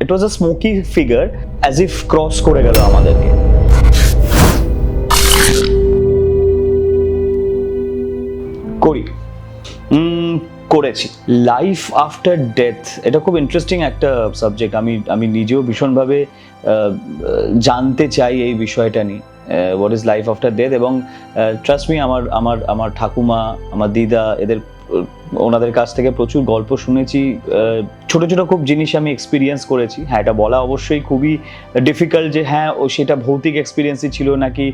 It was a smoky figure as if cross করে গেল আমাদেরকে। করি, করেছি। লাইফ আফটার ডেথ, এটা খুব ইন্টারেস্টিং একটা সাবজেক্ট। আমি নিজেও ভীষণভাবে জানতে চাই এই বিষয়টা নিয়ে, what is life after death. এবং ট্রাস্ট মি, আমার ঠাকুমা, আমার দিদা, ওনাদের কাছ থেকে প্রচুর গল্প শুনেছি, ছোট ছোট খুব জিনিস আমি এক্সপিরিয়েন্স করেছি। হ্যাঁ, এটা বলা অবশ্যই খুবই ডিফিকাল্ট যে হ্যাঁ ও সেটা ভৌতিক এক্সপিরিয়েন্সই ছিল নাকি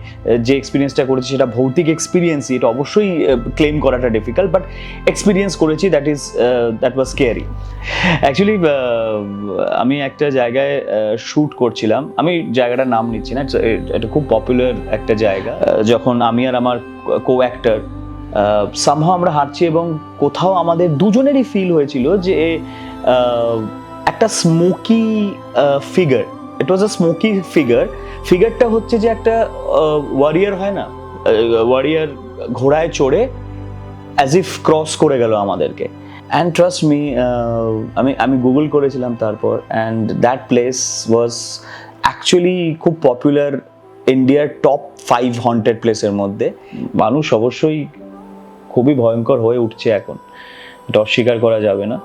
যে এক্সপিরিয়েন্সটা করেছি সেটা ভৌতিক এক্সপিরিয়েন্সই, এটা অবশ্যই ক্লেম করাটা ডিফিকাল্ট, বাট এক্সপিরিয়েন্স করেছি, দ্যাট ওয়াজ স্কেয়ারি। অ্যাকচুয়ালি আমি একটা জায়গায় শ্যুট করছিলাম, আমি জায়গাটার নাম নিচ্ছি না, এটা খুব পপুলার একটা জায়গা। যখন আমি আর আমার কো অ্যাক্টর সামহাও আমরা হাঁটছি এবং কোথাও আমাদের দুজনেরই ফিল হয়েছিল যে একটা স্মোকি ফিগার, ইট ওয়াজ আ স্মোকি ফিগারটা হচ্ছে যে একটা ওয়ারিয়ার হয় না, ওয়ারিয়ার ঘোড়ায় চড়ে অ্যাজ ইফ ক্রস করে গেল আমাদেরকে। অ্যান্ড ট্রাস্ট মি, আমি গুগল করেছিলাম তারপর, and that place was actually খুব পপুলার, ইন্ডিয়ার টপ 5 হন্টেড প্লেসের মধ্যে। মানুষ অবশ্যই খুবই ভয়ঙ্কর হয়ে উঠছে এখন, এটা অস্বীকার করা যাবে না।